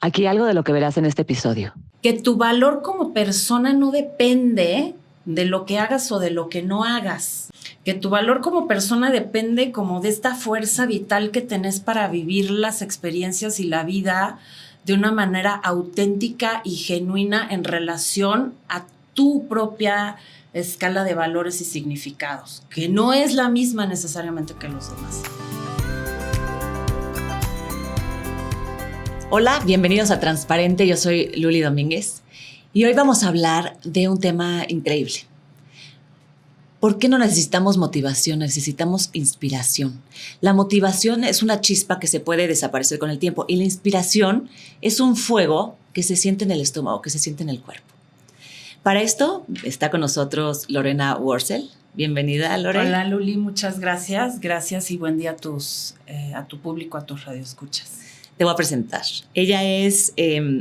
Aquí algo de lo que verás en este episodio. Que tu valor como persona no depende de lo que hagas o de lo que no hagas. Que tu valor como persona depende como de esta fuerza vital que tenés para vivir las experiencias y la vida de una manera auténtica y genuina en relación a tu propia escala de valores y significados, que no es la misma necesariamente que los demás. Hola, bienvenidos a Transparente, yo soy Luli Domínguez y hoy vamos a hablar de un tema increíble. ¿Por qué no necesitamos motivación? Necesitamos inspiración. La motivación es una chispa que se puede desaparecer con el tiempo y la inspiración es un fuego que se siente en el estómago, que se siente en el cuerpo. Para esto está con nosotros Lorena Worcel. Bienvenida, Lorena. Hola, Luli, muchas gracias. Gracias y buen día a tu público, a tus radioescuchas. Te voy a presentar. Ella es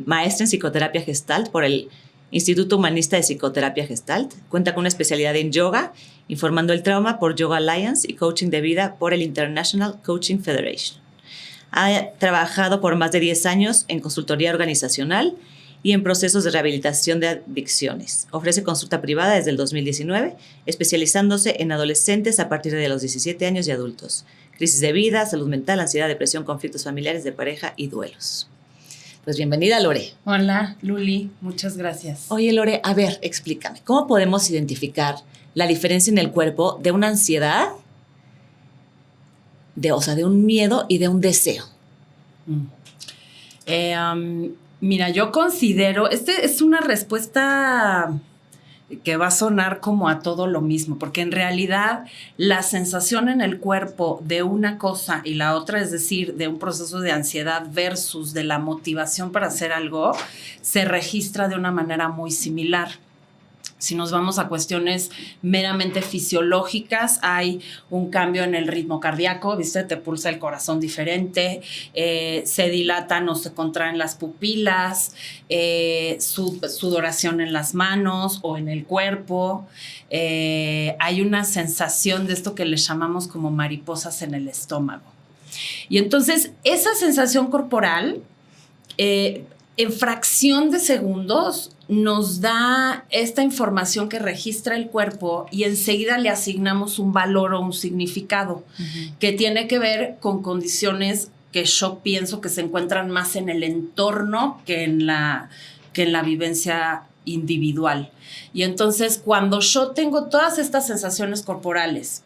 maestra en psicoterapia Gestalt por el Instituto Humanista de Psicoterapia Gestalt. Cuenta con una especialidad en yoga, informando el trauma por Yoga Alliance y coaching de vida por el International Coaching Federation. Ha trabajado por más de 10 años en consultoría organizacional y en procesos de rehabilitación de adicciones. Ofrece consulta privada desde el 2019, especializándose en adolescentes a partir de los 17 años y adultos. Crisis de vida, salud mental, ansiedad, depresión, conflictos familiares de pareja y duelos. Pues bienvenida, Lore. Hola, Luli, muchas gracias. Oye, Lore, a ver, explícame, ¿cómo podemos identificar la diferencia en el cuerpo de una ansiedad, de un miedo y de un deseo? Mira, yo considero, es una respuesta que va a sonar como a todo lo mismo, porque en realidad la sensación en el cuerpo de una cosa y la otra, es decir, de un proceso de ansiedad versus de la motivación para hacer algo, se registra de una manera muy similar. Si nos vamos a cuestiones meramente fisiológicas, hay un cambio en el ritmo cardíaco, ¿viste? Te pulsa el corazón diferente, se dilatan o se contraen las pupilas, sudoración en las manos o en el cuerpo. Hay una sensación de esto que le llamamos como mariposas en el estómago. Y entonces, esa sensación corporal, en fracción de segundos, nos da esta información que registra el cuerpo y enseguida le asignamos un valor o un significado que tiene que ver con condiciones que yo pienso que se encuentran más en el entorno que en la vivencia individual. Y entonces, cuando yo tengo todas estas sensaciones corporales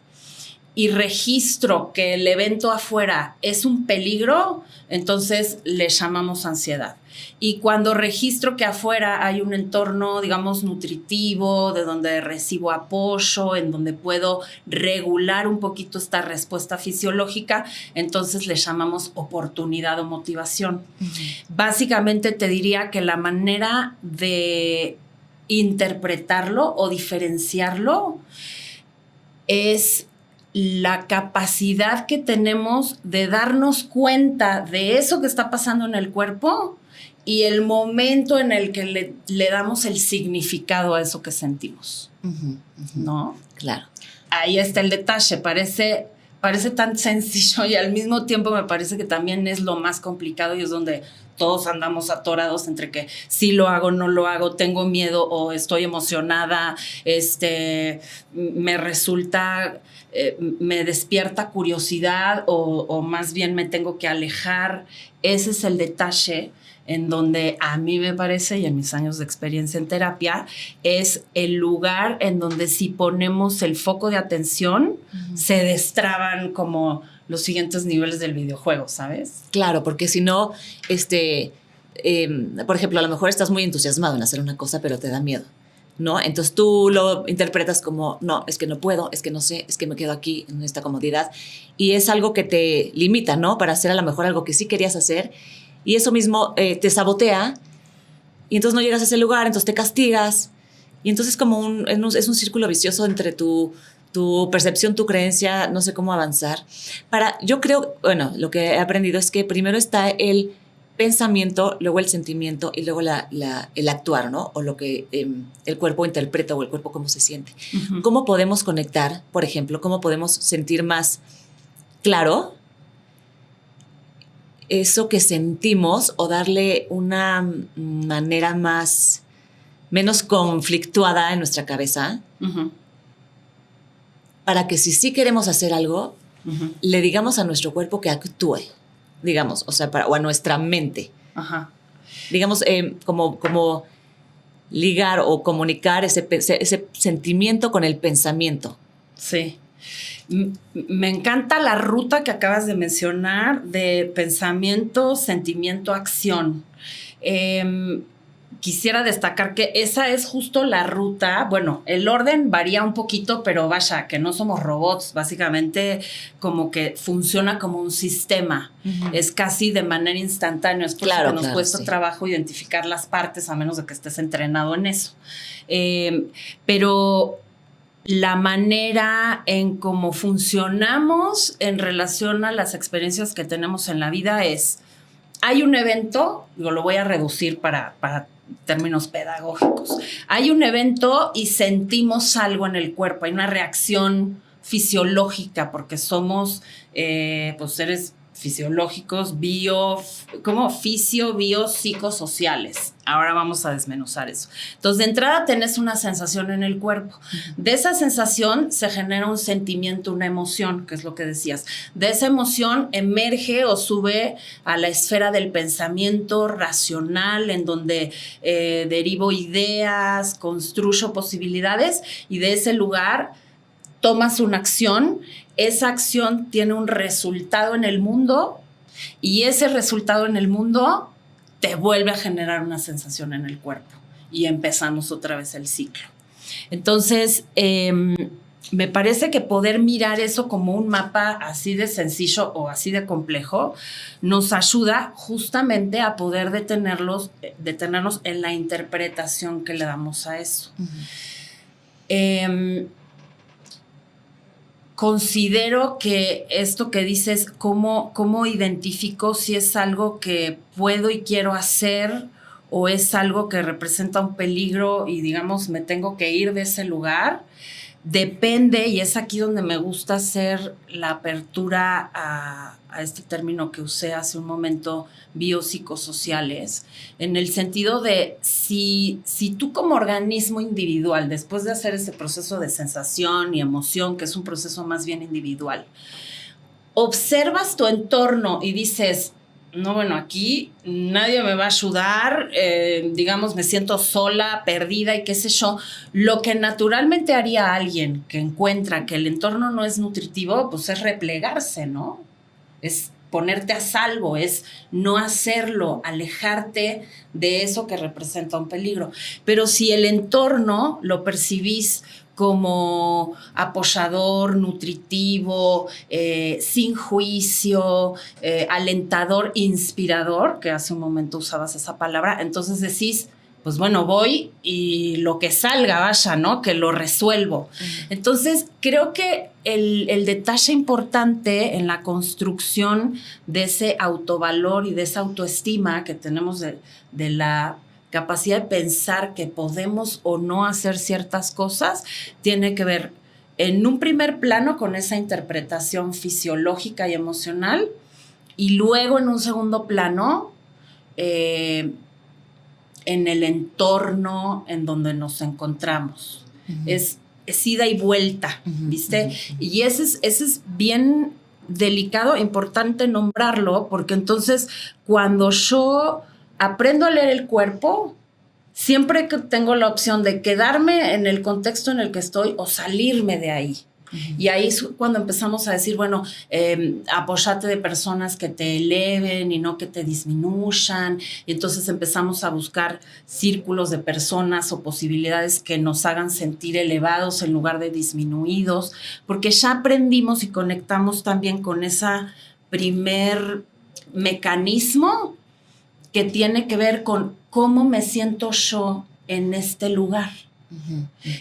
y registro que el evento afuera es un peligro, entonces le llamamos ansiedad. Y cuando registro que afuera hay un entorno, digamos, nutritivo, de donde recibo apoyo, en donde puedo regular un poquito esta respuesta fisiológica, entonces le llamamos oportunidad o motivación. Básicamente te diría que la manera de interpretarlo o diferenciarlo es la capacidad que tenemos de darnos cuenta de eso que está pasando en el cuerpo y el momento en el que le damos el significado a eso que sentimos. ¿No? Claro. Ahí está el detalle. Parece tan sencillo y al mismo tiempo me parece que también es lo más complicado y es donde todos andamos atorados entre que sí lo hago, no lo hago, tengo miedo o estoy emocionada, me resulta, me despierta curiosidad o más bien me tengo que alejar. Ese es el detalle en donde a mí me parece, y en mis años de experiencia en terapia, es el lugar en donde si ponemos el foco de atención, se destraban como los siguientes niveles del videojuego, ¿sabes? Claro, porque si no, por ejemplo, a lo mejor estás muy entusiasmado en hacer una cosa, pero te da miedo, ¿no? Entonces tú lo interpretas como, no, es que no puedo, es que no sé, es que me quedo aquí en esta comodidad. Y es algo que te limita, ¿no? Para hacer a lo mejor algo que sí querías hacer. Y eso mismo te sabotea y entonces no llegas a ese lugar, entonces te castigas. Y entonces es un círculo vicioso entre tu percepción, tu creencia, no sé cómo avanzar. Yo creo, bueno, lo que he aprendido es que primero está el pensamiento, luego el sentimiento y luego el actuar, ¿no? O lo que el cuerpo interpreta o el cuerpo cómo se siente. ¿Cómo podemos conectar, por ejemplo, cómo podemos sentir más claro eso que sentimos o darle una manera menos conflictuada en nuestra cabeza para que si sí queremos hacer algo, le digamos a nuestro cuerpo que actúe, digamos, o sea, o a nuestra mente. Ajá. Digamos, como ligar o comunicar ese sentimiento con el pensamiento. Sí. Me encanta la ruta que acabas de mencionar de pensamiento, sentimiento, acción. Quisiera destacar que esa es justo la ruta. Bueno, el orden varía un poquito, pero vaya, que no somos robots. Básicamente, como que funciona como un sistema. Es casi de manera instantánea. Es por eso que nos cuesta trabajo identificar las partes, a menos de que estés entrenado en eso. Pero la manera en cómo funcionamos en relación a las experiencias que tenemos en la vida es, hay un evento, lo voy a reducir para términos pedagógicos, hay un evento y sentimos algo en el cuerpo, hay una reacción fisiológica porque somos pues seres fisiológicos, biopsicosociales. Ahora vamos a desmenuzar eso. Entonces, de entrada tenés una sensación en el cuerpo. De esa sensación se genera un sentimiento, una emoción, que es lo que decías. De esa emoción emerge o sube a la esfera del pensamiento racional, en donde derivo ideas, construyo posibilidades, y de ese lugar tomas una acción, esa acción tiene un resultado en el mundo y ese resultado en el mundo te vuelve a generar una sensación en el cuerpo y empezamos otra vez el ciclo. Entonces, me parece que poder mirar eso como un mapa así de sencillo o así de complejo nos ayuda justamente a poder detenernos en la interpretación que le damos a eso. Considero que esto que dices, cómo identifico si es algo que puedo y quiero hacer o es algo que representa un peligro y, digamos, me tengo que ir de ese lugar, depende, y es aquí donde me gusta hacer la apertura a este término que usé hace un momento, biopsicosociales, en el sentido de si tú como organismo individual, después de hacer ese proceso de sensación y emoción, que es un proceso más bien individual, observas tu entorno y dices, no, bueno, aquí nadie me va a ayudar, digamos, me siento sola, perdida y qué sé yo. Lo que naturalmente haría alguien que encuentra que el entorno no es nutritivo, pues es replegarse, ¿no? Es ponerte a salvo, es no hacerlo, alejarte de eso que representa un peligro. Pero si el entorno lo percibís como apoyador, nutritivo, sin juicio, alentador, inspirador, que hace un momento usabas esa palabra, entonces decís, pues bueno, voy y lo que salga, vaya, ¿no? Que lo resuelvo. Entonces, creo que el detalle importante en la construcción de ese autovalor y de esa autoestima que tenemos de la capacidad de pensar que podemos o no hacer ciertas cosas, tiene que ver en un primer plano con esa interpretación fisiológica y emocional, y luego en un segundo plano, en el entorno en donde nos encontramos. Es ida y vuelta, ¿viste? Y ese es bien delicado, importante nombrarlo, porque entonces cuando yo aprendo a leer el cuerpo, siempre que tengo la opción de quedarme en el contexto en el que estoy o salirme de ahí. Y ahí es cuando empezamos a decir, bueno, apóyate de personas que te eleven y no que te disminuyan. Y entonces empezamos a buscar círculos de personas o posibilidades que nos hagan sentir elevados en lugar de disminuidos, porque ya aprendimos y conectamos también con ese primer mecanismo que tiene que ver con cómo me siento yo en este lugar.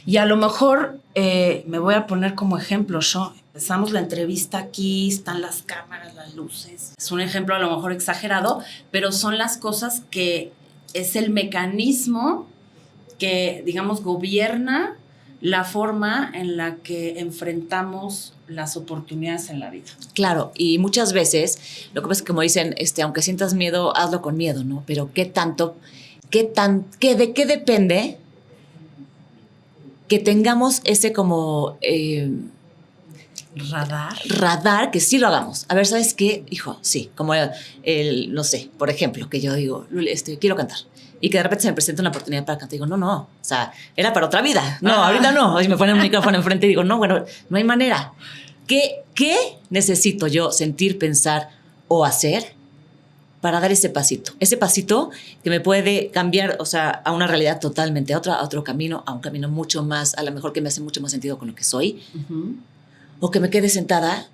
Y a lo mejor me voy a poner como ejemplo, empezamos la entrevista aquí, están las cámaras, las luces. Es un ejemplo a lo mejor exagerado, pero son las cosas que es el mecanismo que, digamos, gobierna la forma en la que enfrentamos las oportunidades en la vida. Claro, y muchas veces, lo que pasa es que como dicen, aunque sientas miedo, hazlo con miedo, ¿no? Pero ¿de qué depende que tengamos ese como radar, que sí lo hagamos? A ver, ¿sabes qué? Hijo, sí, como no sé, por ejemplo, que yo digo, Luli, quiero cantar. Y que de repente se me presenta una oportunidad para cantar. Digo, no, o sea, era para otra vida. No, ahorita no. Y me ponen un micrófono enfrente y digo, no, bueno, no hay manera. ¿Qué necesito yo sentir, pensar o hacer para dar ese pasito? Ese pasito que me puede cambiar, o sea, a una realidad totalmente, a otro camino, a un camino mucho más, a lo mejor que me hace mucho más sentido con lo que soy. Uh-huh. O que me quede sentada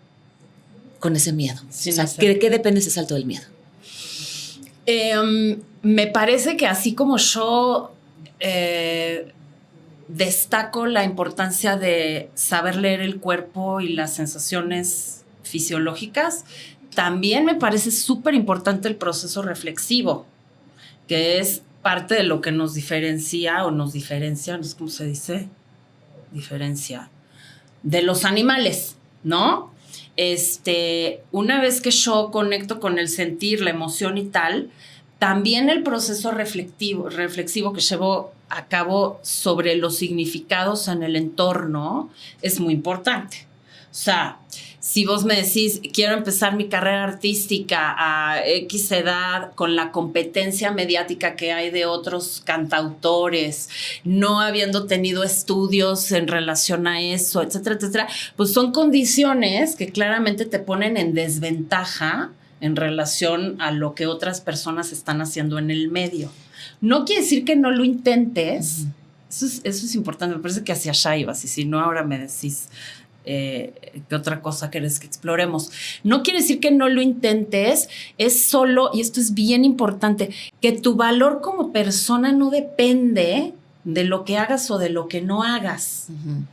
con ese miedo. Sí, o sea, ¿de qué depende ese salto del miedo? Me parece que así como yo destaco la importancia de saber leer el cuerpo y las sensaciones fisiológicas, también me parece súper importante el proceso reflexivo, que es parte de lo que nos diferencia, no sé cómo se dice, diferencia, de los animales, ¿no? Una vez que yo conecto con el sentir, la emoción y tal, también el proceso reflexivo que llevo a cabo sobre los significados en el entorno es muy importante. O sea, si vos me decís, quiero empezar mi carrera artística a X edad con la competencia mediática que hay de otros cantautores, no habiendo tenido estudios en relación a eso, etcétera, etcétera, pues son condiciones que claramente te ponen en desventaja en relación a lo que otras personas están haciendo en el medio. No quiere decir que no lo intentes. Uh-huh. Eso es importante. Me parece que hacia allá ibas, y si no, ahora me decís qué otra cosa querés que exploremos. No quiere decir que no lo intentes, es solo, y esto es bien importante, que tu valor como persona no depende de lo que hagas o de lo que no hagas. Uh-huh.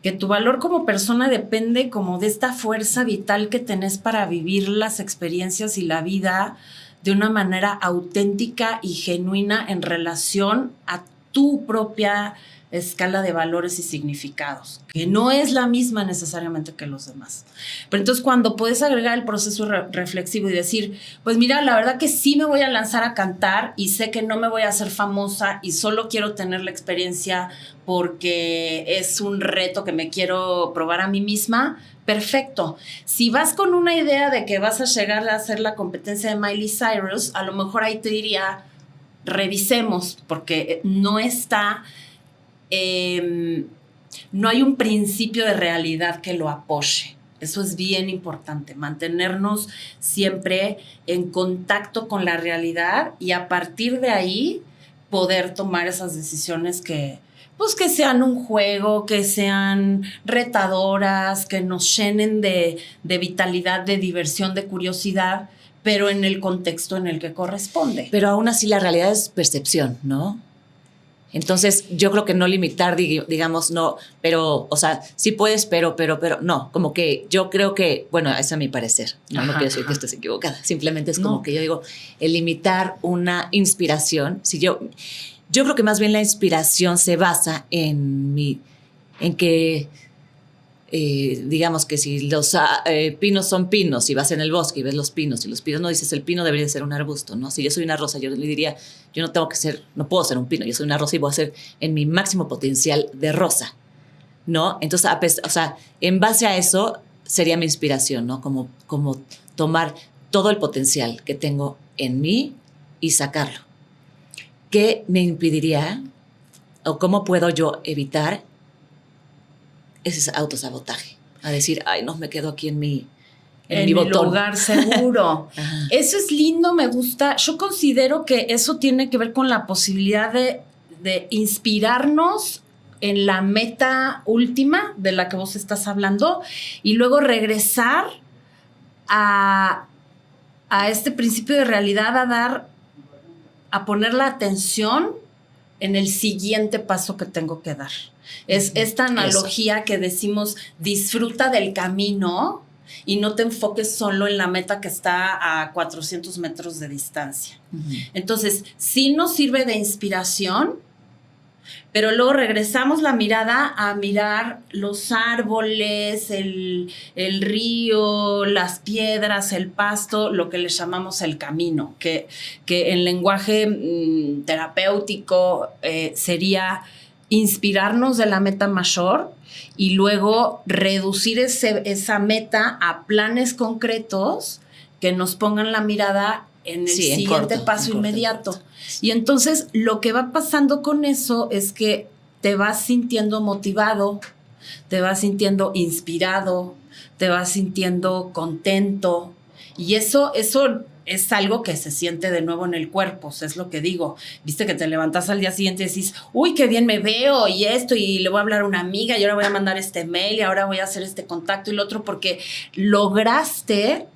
Que tu valor como persona depende como de esta fuerza vital que tenés para vivir las experiencias y la vida de una manera auténtica y genuina en relación a tu propia escala de valores y significados, que no es la misma necesariamente que los demás. Pero entonces cuando puedes agregar el proceso reflexivo y decir, pues mira, la verdad que sí me voy a lanzar a cantar y sé que no me voy a hacer famosa y solo quiero tener la experiencia porque es un reto que me quiero probar a mí misma, perfecto. Si vas con una idea de que vas a llegar a hacer la competencia de Miley Cyrus, a lo mejor ahí te diría, revisemos, porque no está... no hay un principio de realidad que lo apoye. Eso es bien importante, mantenernos siempre en contacto con la realidad y a partir de ahí poder tomar esas decisiones que sean un juego, que sean retadoras, que nos llenen de vitalidad, de diversión, de curiosidad, pero en el contexto en el que corresponde. Pero aún así la realidad es percepción, ¿no? Entonces, yo creo que no limitar, digamos, no, pero, o sea, sí puedes, pero, no, como que yo creo que, bueno, eso es a mi parecer, no quiero decir que estés equivocada, simplemente es como que yo digo, el limitar una inspiración, si yo creo que más bien la inspiración se basa en que, digamos que si los pinos son pinos y vas en el bosque y ves los pinos y los pinos no dices el pino debería ser un arbusto, ¿no? Si yo soy una rosa, yo le diría, yo no puedo ser un pino, yo soy una rosa y voy a ser en mi máximo potencial de rosa, ¿no? Entonces, o sea, en base a eso sería mi inspiración, ¿no? Como tomar todo el potencial que tengo en mí y sacarlo. ¿Qué me impediría o cómo puedo yo evitar ese autosabotaje? A decir, ay, no, me quedo aquí en mi botón. Lugar seguro. Eso es lindo, me gusta. Yo considero que eso tiene que ver con la posibilidad de inspirarnos en la meta última de la que vos estás hablando y luego regresar a este principio de realidad, a poner la atención en el siguiente paso que tengo que dar. Es esta analogía que decimos, disfruta del camino y no te enfoques solo en la meta que está a 400 metros de distancia. Uh-huh. Entonces, sí nos sirve de inspiración, pero luego regresamos la mirada a mirar los árboles, el río, las piedras, el pasto, lo que le llamamos el camino, que en lenguaje terapéutico sería inspirarnos de la meta mayor y luego reducir esa meta a planes concretos que nos pongan la mirada en el siguiente paso inmediato. Y entonces lo que va pasando con eso es que te vas sintiendo motivado, te vas sintiendo inspirado, te vas sintiendo contento. Y eso es algo que se siente de nuevo en el cuerpo, o sea, es lo que digo. Viste que te levantas al día siguiente y decís, uy, qué bien me veo y esto, y le voy a hablar a una amiga y ahora voy a mandar este mail y ahora voy a hacer este contacto y lo otro, porque lograste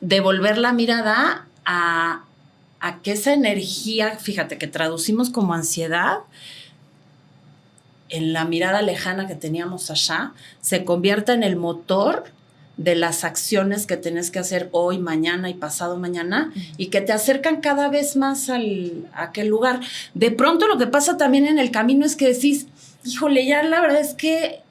devolver la mirada a que esa energía, fíjate, que traducimos como ansiedad, en la mirada lejana que teníamos allá, se convierta en el motor de las acciones que tenés que hacer hoy, mañana y pasado mañana, y que te acercan cada vez más a aquel lugar. De pronto lo que pasa también en el camino es que decís, híjole, ya la verdad es que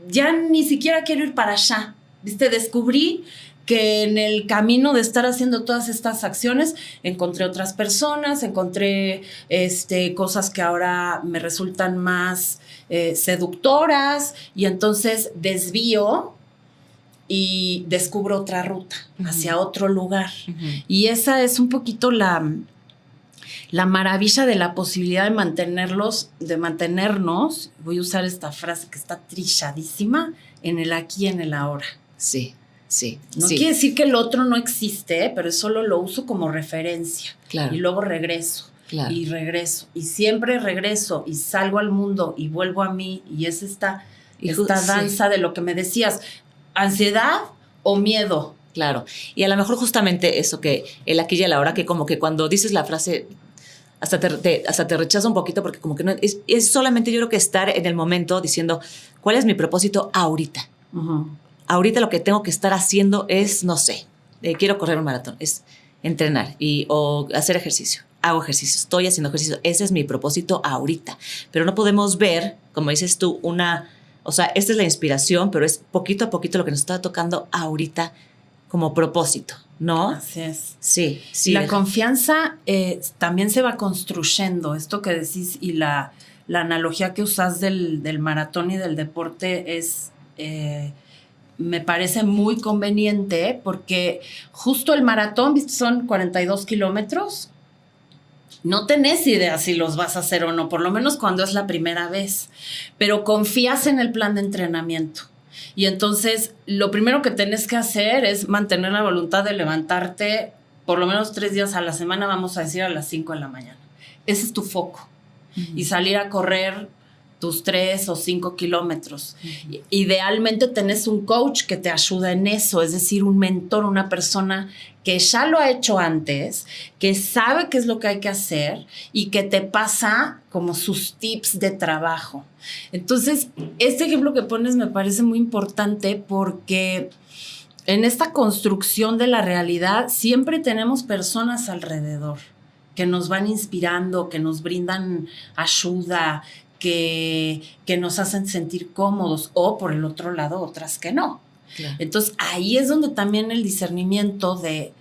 ya ni siquiera quiero ir para allá. ¿Viste? Descubrí que en el camino de estar haciendo todas estas acciones encontré otras personas, encontré cosas que ahora me resultan más seductoras, y entonces desvío y descubro otra ruta hacia otro lugar. Y esa es un poquito la maravilla de la posibilidad de mantenernos, voy a usar esta frase que está trilladísima, en el aquí y en el ahora. Sí. Sí. No quiere decir que el otro no existe, pero solo lo uso como referencia. Claro. Y luego regreso. Claro. Y regreso. Y siempre regreso y salgo al mundo y vuelvo a mí. Y es esta danza de lo que me decías. ¿Ansiedad o miedo? Claro. Y a lo mejor justamente eso, que el aquí y el ahora, que como que cuando dices la frase hasta te rechaza un poquito, porque como que no es solamente, yo creo que estar en el momento diciendo, ¿cuál es mi propósito ahorita? Ahorita lo que tengo que estar haciendo es, no sé, quiero correr un maratón, es entrenar o hacer ejercicio. Hago ejercicio, estoy haciendo ejercicio. Ese es mi propósito ahorita. Pero no podemos ver, como dices tú, o sea, esta es la inspiración, pero es poquito a poquito lo que nos está tocando ahorita como propósito, ¿no? Así es. Sí. La confianza también se va construyendo. Esto que decís y la analogía que usás del maratón y del deporte es... me parece muy conveniente, porque justo el maratón, ¿viste? Son 42 kilómetros. No tenés idea si los vas a hacer o no, por lo menos cuando es la primera vez, pero confías en el plan de entrenamiento. Y entonces lo primero que tenés que hacer es mantener la voluntad de levantarte por lo menos 3 días a la semana, vamos a decir a las 5 de la mañana. Ese es tu foco. Y salir a correr tus 3 o 5 kilómetros. Idealmente tenés un coach que te ayuda en eso, es decir, un mentor, una persona que ya lo ha hecho antes, que sabe qué es lo que hay que hacer y que te pasa como sus tips de trabajo. Entonces, este ejemplo que pones me parece muy importante, porque en esta construcción de la realidad siempre tenemos personas alrededor que nos van inspirando, que nos brindan ayuda, que nos hacen sentir cómodos, o por el otro lado otras que no. Claro. Entonces ahí es donde también el discernimiento de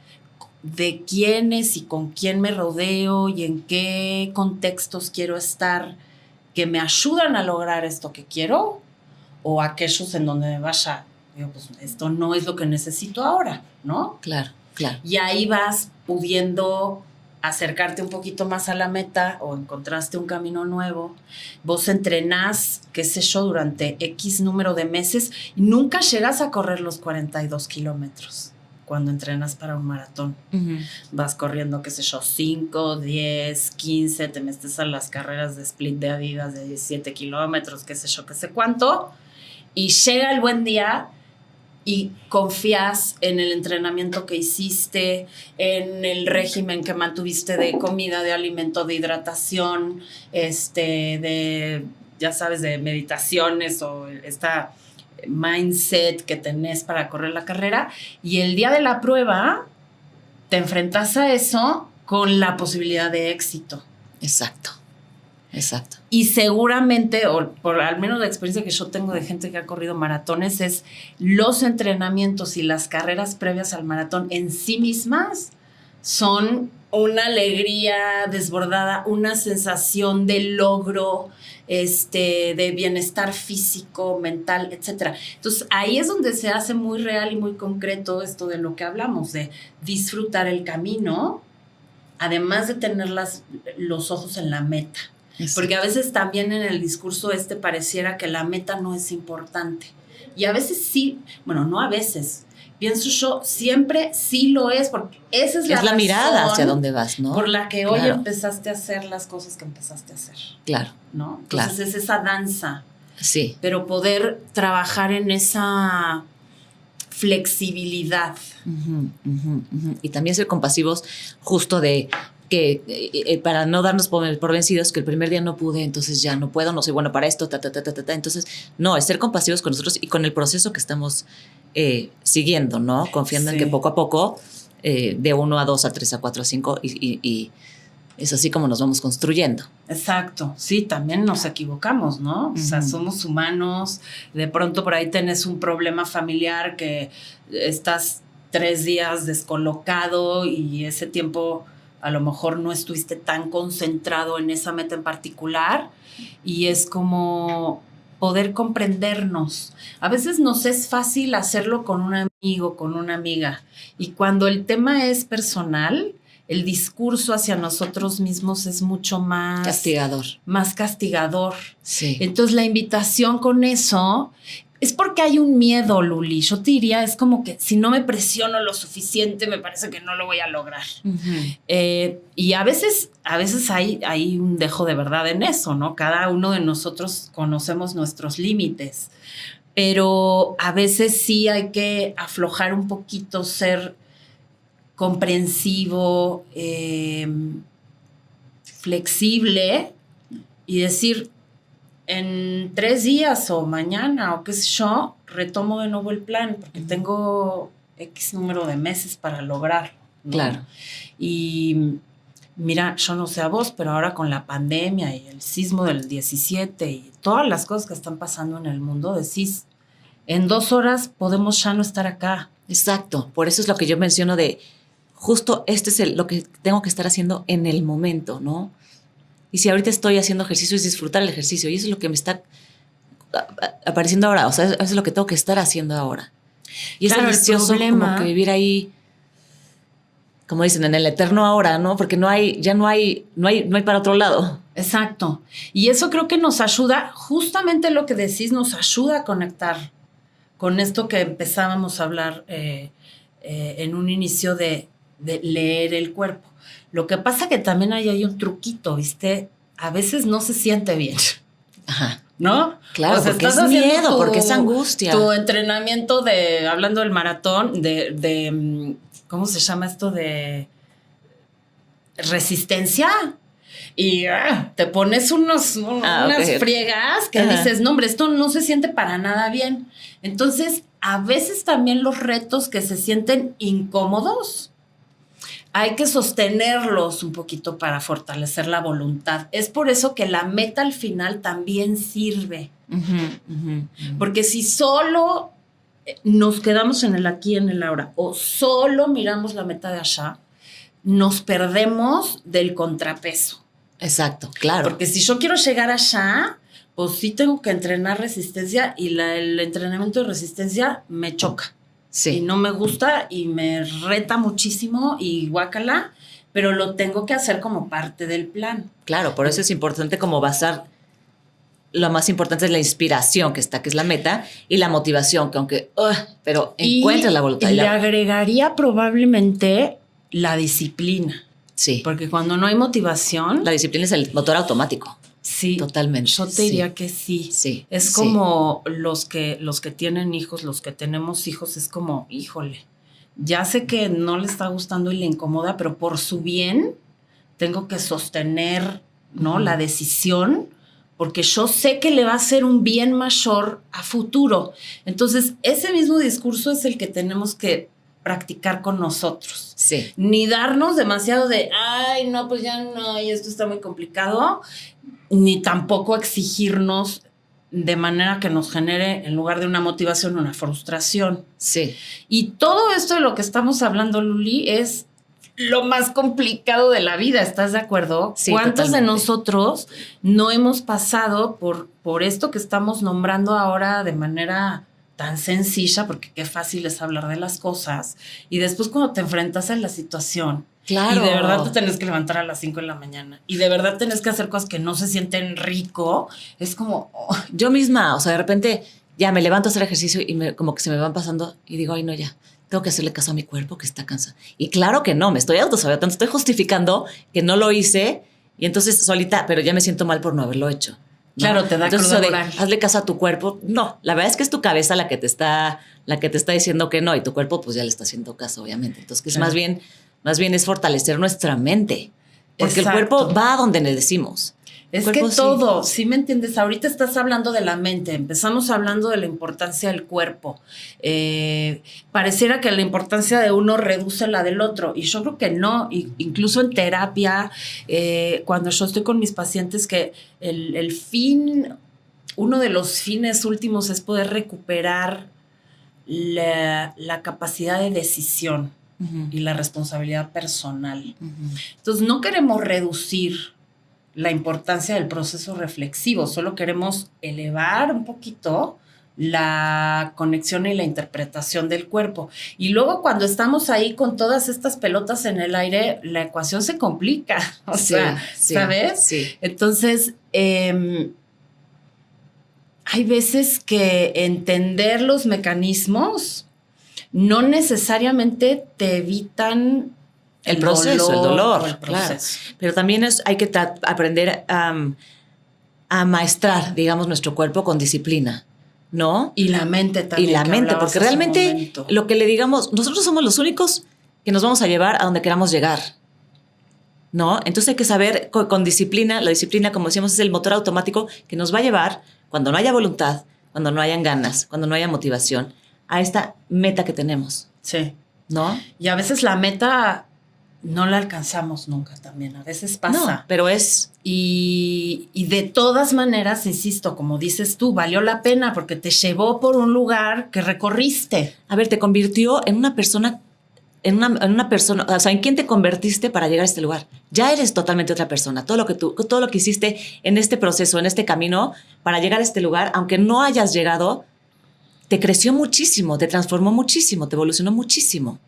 quién es y con quién me rodeo y en qué contextos quiero estar, que me ayudan a lograr esto que quiero, o aquellos en donde me vaya, digo, pues esto no es lo que necesito ahora, ¿no? Claro. Y ahí vas pudiendo acercarte un poquito más a la meta, o encontraste un camino nuevo. Vos entrenás, qué sé yo, durante X número de meses y nunca llegas a correr los 42 kilómetros cuando entrenas para un maratón. Vas corriendo, qué sé yo, 5, 10, 15, te metes a las carreras de split de Adidas de 17 kilómetros, qué sé yo, qué sé cuánto, y llega el buen día y confías en el entrenamiento que hiciste, en el régimen que mantuviste de comida, de alimento, de hidratación, de, ya sabes, de meditaciones, o esta mindset que tenés para correr la carrera, y el día de la prueba te enfrentas a eso con la posibilidad de éxito. Exacto. Exacto. Y seguramente, o por al menos la experiencia que yo tengo de gente que ha corrido maratones, es los entrenamientos y las carreras previas al maratón en sí mismas son una alegría desbordada, una sensación de logro, de bienestar físico, mental, etcétera. Entonces, ahí es donde se hace muy real y muy concreto esto de lo que hablamos, de disfrutar el camino, además de tener los ojos en la meta. Exacto. Porque a veces también en el discurso pareciera que la meta no es importante. Y a veces sí, bueno, no a veces, pienso yo, siempre sí lo es, porque esa es la mirada hacia dónde vas, ¿no? Por la que hoy empezaste a hacer las cosas que empezaste a hacer. Claro. ¿No? Entonces es esa danza. Sí. Pero poder trabajar en esa flexibilidad. Y también ser compasivos, justo de que para no darnos por vencidos, que el primer día no pude, entonces ya no puedo, no soy bueno para esto, Entonces, no, es ser compasivos con nosotros y con el proceso que estamos siguiendo, ¿no? Confiando en que poco a poco, de 1 a 2 a 3 a 4 a 5, y es así como nos vamos construyendo. Exacto, sí, también nos equivocamos, ¿no? O sea, somos humanos, de pronto por ahí tenés un problema familiar que estás 3 días descolocado y ese tiempo a lo mejor no estuviste tan concentrado en esa meta en particular, y es como poder comprendernos. A veces nos es fácil hacerlo con un amigo, con una amiga, y cuando el tema es personal, el discurso hacia nosotros mismos es mucho más castigador. Más castigador. Sí. Entonces la invitación con eso es porque hay un miedo, Luli. Yo te diría, es como que si no me presiono lo suficiente, me parece que no lo voy a lograr. Y a veces hay un dejo de verdad en eso, ¿no? Cada uno de nosotros conocemos nuestros límites, pero a veces sí hay que aflojar un poquito, ser comprensivo, flexible, y decir, en 3 días o mañana o qué sé yo, retomo de nuevo el plan porque tengo X número de meses para lograrlo, ¿no? Claro. Y mira, yo no sé a vos, pero ahora con la pandemia y el sismo del 17 y todas las cosas que están pasando en el mundo, decís, en 2 horas podemos ya no estar acá. Exacto, por eso es lo que yo menciono de justo lo que tengo que estar haciendo en el momento, ¿no? Y si ahorita estoy haciendo ejercicio, es disfrutar el ejercicio. Y eso es lo que me está apareciendo ahora. O sea, eso es lo que tengo que estar haciendo ahora. Y es delicioso como que vivir ahí, como dicen, en el eterno ahora, ¿no? Porque no hay para otro lado. Exacto. Y eso creo que nos ayuda, justamente lo que decís, nos ayuda a conectar con esto que empezábamos a hablar en un inicio de leer el cuerpo. Lo que pasa que también hay un truquito, ¿viste? A veces no se siente bien. Ajá. ¿No? Claro, o sea, porque es miedo, porque es angustia. Tu entrenamiento hablando del maratón, ¿cómo se llama esto? De resistencia. Y te pones unas friegas que dices, no, hombre, esto no se siente para nada bien. Entonces, a veces también los retos que se sienten incómodos, hay que sostenerlos un poquito para fortalecer la voluntad. Es por eso que la meta al final también sirve. Porque si solo nos quedamos en el aquí y en el ahora, o solo miramos la meta de allá, nos perdemos del contrapeso. Exacto, claro. Porque si yo quiero llegar allá, pues sí tengo que entrenar resistencia, y el entrenamiento de resistencia me choca. Sí. Y no me gusta y me reta muchísimo y guácala, pero lo tengo que hacer como parte del plan. Claro, por eso es importante como basar, lo más importante es la inspiración que es la meta, y la motivación, que aunque, pero encuentres la voluntad. Y le agregaría probablemente la disciplina. Sí. Porque cuando no hay motivación... La disciplina es el motor automático. Sí, totalmente. Yo te diría que sí. Sí. Es como los que tienen hijos, los que tenemos hijos, es como, híjole, ya sé que no le está gustando y le incomoda, pero por su bien tengo que sostener, ¿no? La decisión, porque yo sé que le va a hacer un bien mayor a futuro. Entonces, ese mismo discurso es el que tenemos que practicar con nosotros. Sí. Ni darnos demasiado de, ay, no, pues ya no, y esto está muy complicado. ni tampoco exigirnos de manera que nos genere, en lugar de una motivación, una frustración. Sí. Y todo esto de lo que estamos hablando, Luli, es lo más complicado de la vida, ¿estás de acuerdo? Sí, ¿Cuántos totalmente. de nosotros no hemos pasado por esto que estamos nombrando ahora de manera tan sencilla? Porque qué fácil es hablar de las cosas. Y después cuando te enfrentas a la situación, Claro. y de verdad te tenés que levantar a las 5 de la mañana, y de verdad tenés que hacer cosas que no se sienten rico, es como... oh, Yo misma, o sea, de repente ya me levanto a hacer ejercicio y como que se me van pasando y digo, ay, no, ya, tengo que hacerle caso a mi cuerpo que está cansado. Y claro que no, me estoy autosaboteando, estoy justificando que no lo hice y entonces solita, pero ya me siento mal por no haberlo hecho, ¿no? Claro, te da entonces, cruda eso de, moral. hazle caso a tu cuerpo. No, la verdad es que es tu cabeza la que te está diciendo que no y tu cuerpo pues ya le está haciendo caso, obviamente. Entonces, que es Claro. más bien es fortalecer nuestra mente. Porque Exacto. el cuerpo va a donde le decimos. Es El que cuerpo sí. todo, ¿sí me entiendes? Ahorita estás hablando de la mente, empezamos hablando de la importancia del cuerpo. Pareciera que la importancia de uno reduce la del otro, y yo creo que no. Incluso en terapia, cuando yo estoy con mis pacientes, que el fin, uno de los fines últimos es poder recuperar la capacidad de decisión Ujú, y la responsabilidad personal. ujú. Entonces, no queremos reducir la importancia del proceso reflexivo, solo queremos elevar un poquito la conexión y la interpretación del cuerpo. Y luego cuando estamos ahí con todas estas pelotas en el aire, la ecuación se complica, o Sí, sea, sí, ¿sabes? Sí. Entonces, hay veces que entender los mecanismos no necesariamente te evitan El proceso, el dolor, o el claro. proceso. Pero también hay que aprender a maestrar, digamos, nuestro cuerpo con disciplina, ¿no? Y la mente también. Y la que mente, hablabas porque hace un realmente momento. lo que le digamos, nosotros somos los únicos que nos vamos a llevar a donde queramos llegar, ¿no? Entonces hay que saber con disciplina, la disciplina, como decíamos, es el motor automático que nos va a llevar, cuando no haya voluntad, cuando no hayan ganas, cuando no haya motivación, a esta meta que tenemos, Sí. ¿no? Y a veces la meta no la alcanzamos nunca también. A veces pasa. No, pero es... Y de todas maneras, insisto, como dices tú, valió la pena porque te llevó por un lugar que recorriste. A ver, te convirtió en una persona, o sea, ¿en quién te convertiste para llegar a este lugar? Ya eres totalmente otra persona. Todo lo que hiciste en este proceso, en este camino, para llegar a este lugar, aunque no hayas llegado, te creció muchísimo, te transformó muchísimo, te evolucionó muchísimo,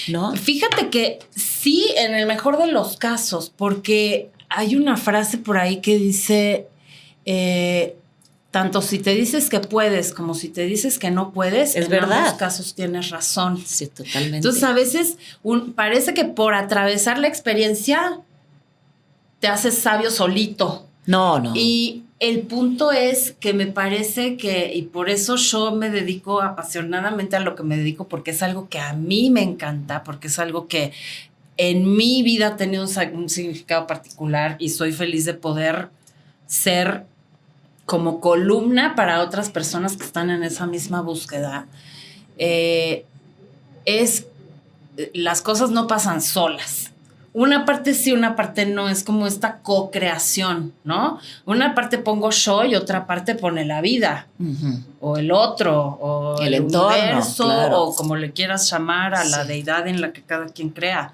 ¿no? Fíjate que sí, en el mejor de los casos, porque hay una frase por ahí que dice, tanto si te dices que puedes como si te dices que no puedes, Es en verdad. ambos casos tienes razón. Sí, totalmente. Entonces, a veces parece que por atravesar la experiencia te haces sabio solito. No. Y el punto es que me parece que, y por eso yo me dedico apasionadamente a lo que me dedico, porque es algo que a mí me encanta, porque es algo que en mi vida ha tenido un significado particular y soy feliz de poder ser como columna para otras personas que están en esa misma búsqueda. Las cosas no pasan solas. Una parte sí, una parte no, es como esta co-creación, ¿no? Una parte pongo yo y otra parte pone la vida, Uh-huh. o el otro, o El el entorno, universo, claro. o como le quieras llamar a la Sí. deidad en la que cada quien crea.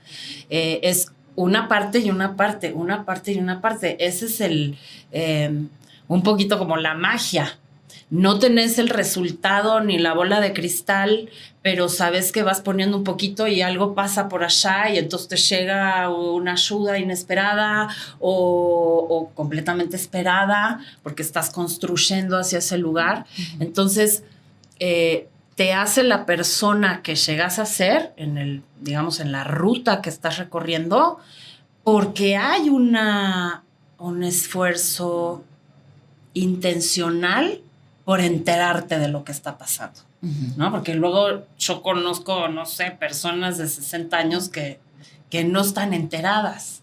Es una parte y una parte, una parte y una parte. Ese es un poquito como la magia. No tenés el resultado ni la bola de cristal, pero sabes que vas poniendo un poquito y algo pasa por allá y entonces te llega una ayuda inesperada o completamente esperada porque estás construyendo hacia ese lugar. Uh-huh. Entonces, te hace la persona que llegas a ser en la ruta que estás recorriendo, porque hay un esfuerzo intencional por enterarte de lo que está pasando, uh-huh. ¿no? Porque luego yo conozco, no sé, personas de 60 años que no están enteradas.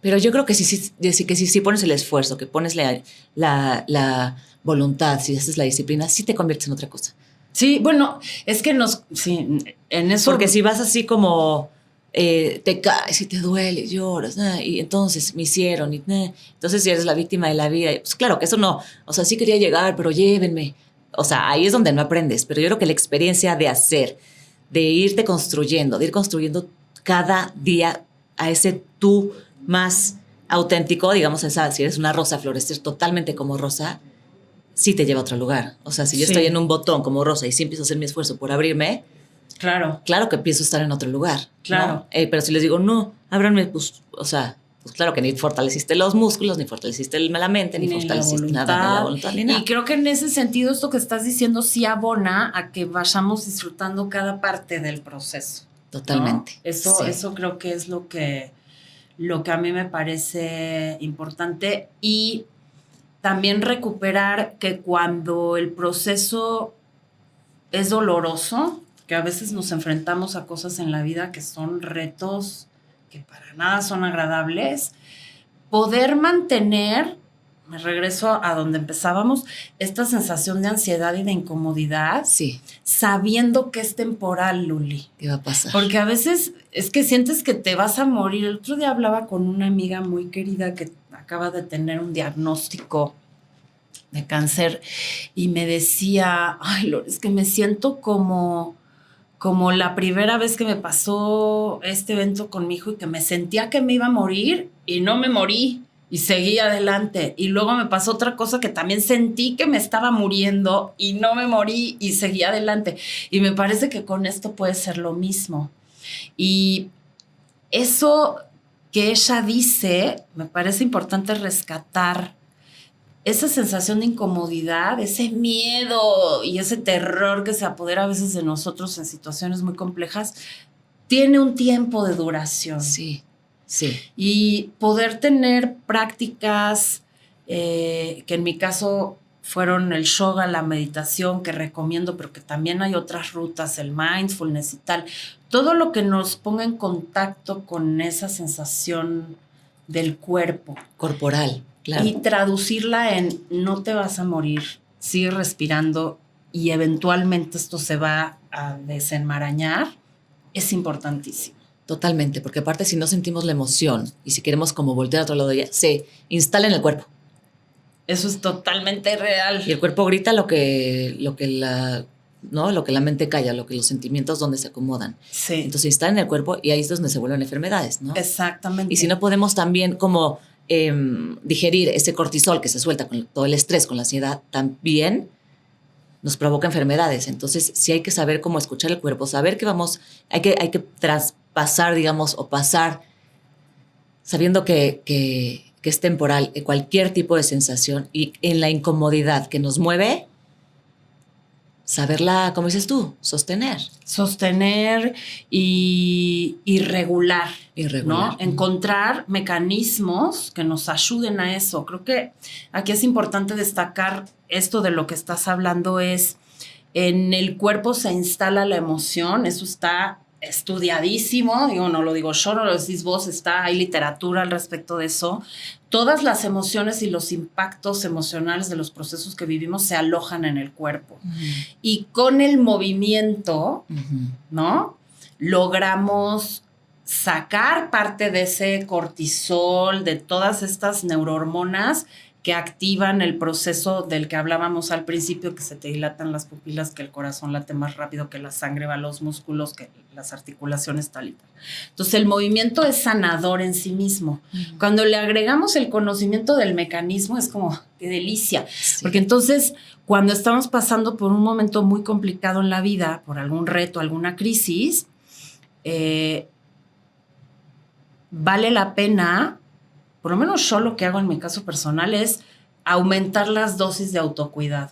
Pero yo creo que si pones el esfuerzo, que pones la voluntad, si haces la disciplina, sí te conviertes en otra cosa. Sí, bueno, es que sí, en eso... Porque si vas así como te caes y te duele, y lloras, y entonces me hicieron, entonces si eres la víctima de la vida, pues claro que eso no, o sea, sí quería llegar, pero llévenme. O sea, ahí es donde no aprendes, pero yo creo que la experiencia de hacer, de irte construyendo, de ir construyendo cada día a ese tú más auténtico, digamos, si eres una rosa, florecer totalmente como rosa, sí te lleva a otro lugar. O sea, si yo estoy en un botón como rosa y sí empiezo a hacer mi esfuerzo por abrirme, claro que empiezo a estar en otro lugar. Claro. ¿No? Pero si les digo, no, ábranme, pues, o sea, pues claro que ni fortaleciste los músculos, ni fortaleciste la mente, ni fortaleciste nada, ni la voluntad, ni nada. Y creo que en ese sentido esto que estás diciendo sí abona a que vayamos disfrutando cada parte del proceso. Totalmente. ¿No? Eso creo que es lo que a mí me parece importante. Y también recuperar que cuando el proceso es doloroso, que a veces nos enfrentamos a cosas en la vida que son retos que para nada son agradables, poder mantener, me regreso a donde empezábamos, esta sensación de ansiedad y de incomodidad, sí, sabiendo que es temporal, Luli. ¿Qué va a pasar? Porque a veces es que sientes que te vas a morir. El otro día hablaba con una amiga muy querida que acaba de tener un diagnóstico de cáncer y me decía, ay, Lore, es que me siento como la primera vez que me pasó este evento con mi hijo y que me sentía que me iba a morir y no me morí y seguí adelante. Y luego me pasó otra cosa que también sentí que me estaba muriendo y no me morí y seguí adelante. Y me parece que con esto puede ser lo mismo. Y eso que ella dice, me parece importante rescatar esa sensación de incomodidad, ese miedo y ese terror que se apodera a veces de nosotros en situaciones muy complejas, tiene un tiempo de duración. Sí, sí. Y poder tener prácticas que en mi caso fueron el yoga, la meditación, que recomiendo, pero que también hay otras rutas, el mindfulness y tal. Todo lo que nos ponga en contacto con esa sensación del cuerpo. Corporal. Claro. Y traducirla en no te vas a morir, sigue respirando y eventualmente esto se va a desenmarañar, es importantísimo. Totalmente, porque aparte si no sentimos la emoción y si queremos como voltear a otro lado de ella, se instala en el cuerpo. Eso es totalmente real. Y el cuerpo grita lo que la mente calla, lo que los sentimientos donde se acomodan. Sí. Entonces está en el cuerpo y ahí es donde se vuelven enfermedades, ¿no? Exactamente. Y si no podemos también como digerir ese cortisol que se suelta con todo el estrés, con la ansiedad, también nos provoca enfermedades. Entonces sí hay que saber cómo escuchar el cuerpo, saber que hay que traspasar, digamos, o pasar sabiendo que es temporal cualquier tipo de sensación y en la incomodidad que nos mueve, saberla, como dices tú, sostener. Sostener y regular. ¿No? Encontrar mecanismos que nos ayuden a eso. Creo que aquí es importante destacar esto de lo que estás hablando es en el cuerpo se instala la emoción, eso está estudiadísimo, no lo digo yo, no lo decís vos, hay literatura al respecto de eso. Todas las emociones y los impactos emocionales de los procesos que vivimos se alojan en el cuerpo. Y con el movimiento, ¿no? Logramos sacar parte de ese cortisol, de todas estas neurohormonas que activan el proceso del que hablábamos al principio, que se te dilatan las pupilas, que el corazón late más rápido, que la sangre va a los músculos, que las articulaciones tal y tal. Entonces, el movimiento es sanador en sí mismo. Cuando le agregamos el conocimiento del mecanismo, es como, qué delicia. Sí. Porque entonces, cuando estamos pasando por un momento muy complicado en la vida, por algún reto, alguna crisis, vale la pena, por lo menos yo lo que hago en mi caso personal es aumentar las dosis de autocuidado.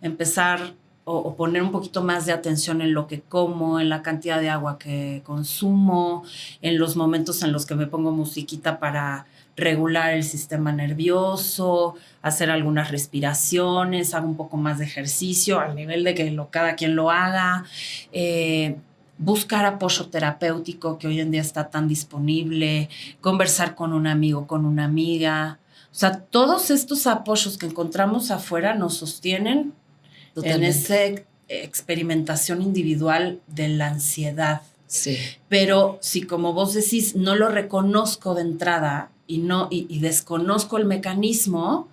Empezar o poner un poquito más de atención en lo que como, en la cantidad de agua que consumo, en los momentos en los que me pongo musiquita para regular el sistema nervioso, hacer algunas respiraciones, hago un poco más de ejercicio al nivel de que cada quien lo haga. Buscar apoyo terapéutico que hoy en día está tan disponible, conversar con un amigo, con una amiga. O sea, todos estos apoyos que encontramos afuera nos sostienen totalmente en esa experimentación individual de la ansiedad. Sí. Pero si, como vos decís, no lo reconozco de entrada y desconozco el mecanismo,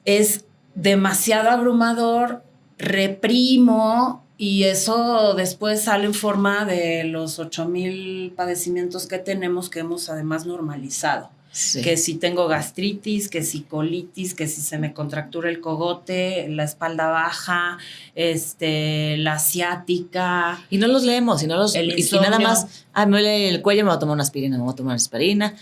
es demasiado abrumador, reprimo y eso después sale en forma de los 8,000 padecimientos que tenemos que hemos además normalizado. Sí. Que si tengo gastritis, que si colitis, que si se me contractura el cogote, la espalda baja, la ciática. Y no los leemos, y nada más, me duele el cuello, me voy a tomar una aspirina,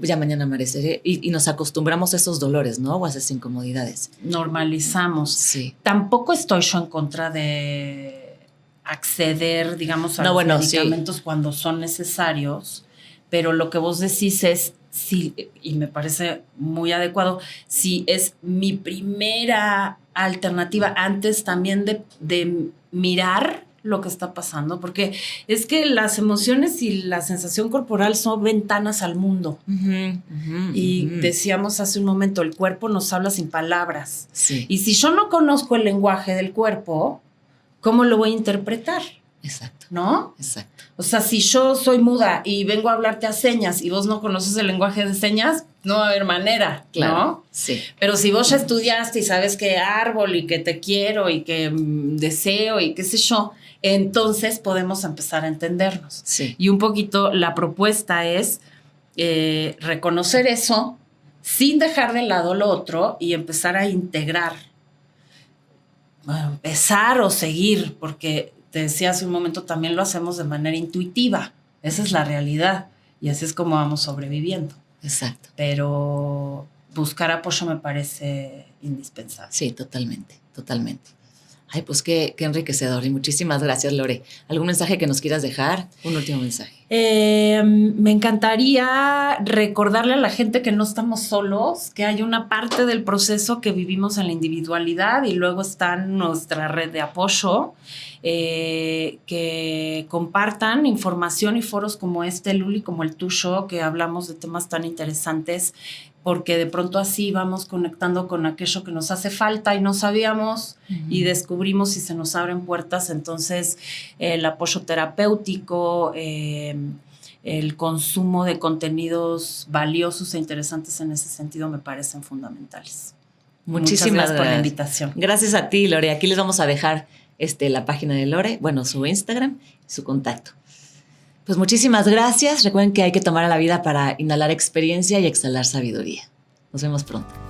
ya mañana amaneceré. Y nos acostumbramos a esos dolores, ¿no? O a esas incomodidades. Normalizamos. Sí. Tampoco estoy yo en contra de acceder, digamos, a los medicamentos cuando son necesarios. Pero lo que vos decís es, sí, y me parece muy adecuado, si es mi primera alternativa antes también de mirar lo que está pasando, porque es que las emociones y la sensación corporal son ventanas al mundo. Decíamos hace un momento, el cuerpo nos habla sin palabras. Sí. Y si yo no conozco el lenguaje del cuerpo, ¿cómo lo voy a interpretar? Exacto. ¿No? Exacto. O sea, si yo soy muda y vengo a hablarte a señas y vos no conoces el lenguaje de señas, no va a haber manera, claro, ¿no? Sí. Pero si vos ya estudiaste y sabes que árbol y que te quiero y que deseo y qué sé yo, entonces podemos empezar a entendernos. Sí. Y un poquito la propuesta es reconocer eso sin dejar de lado lo otro y empezar a integrar. Bueno, empezar o seguir, porque te decía hace un momento, también lo hacemos de manera intuitiva. Esa es la realidad y así es como vamos sobreviviendo. Exacto. Pero buscar apoyo me parece indispensable. Sí, totalmente, totalmente. Ay, pues qué enriquecedor y muchísimas gracias, Lore. ¿Algún mensaje que nos quieras dejar? Un último mensaje. Me encantaría recordarle a la gente que no estamos solos, que hay una parte del proceso que vivimos en la individualidad y luego está nuestra red de apoyo, que compartan información y foros como Luli, como el tuyo, que hablamos de temas tan interesantes, porque de pronto así vamos conectando con aquello que nos hace falta y no sabíamos y descubrimos y se nos abren puertas. Entonces, el apoyo terapéutico, el consumo de contenidos valiosos e interesantes en ese sentido me parecen fundamentales. Muchísimas gracias por la invitación. Gracias a ti, Lore. Aquí les vamos a dejar la página de Lore, su Instagram, su contacto. Pues muchísimas gracias. Recuerden que hay que tomar a la vida para inhalar experiencia y exhalar sabiduría. Nos vemos pronto.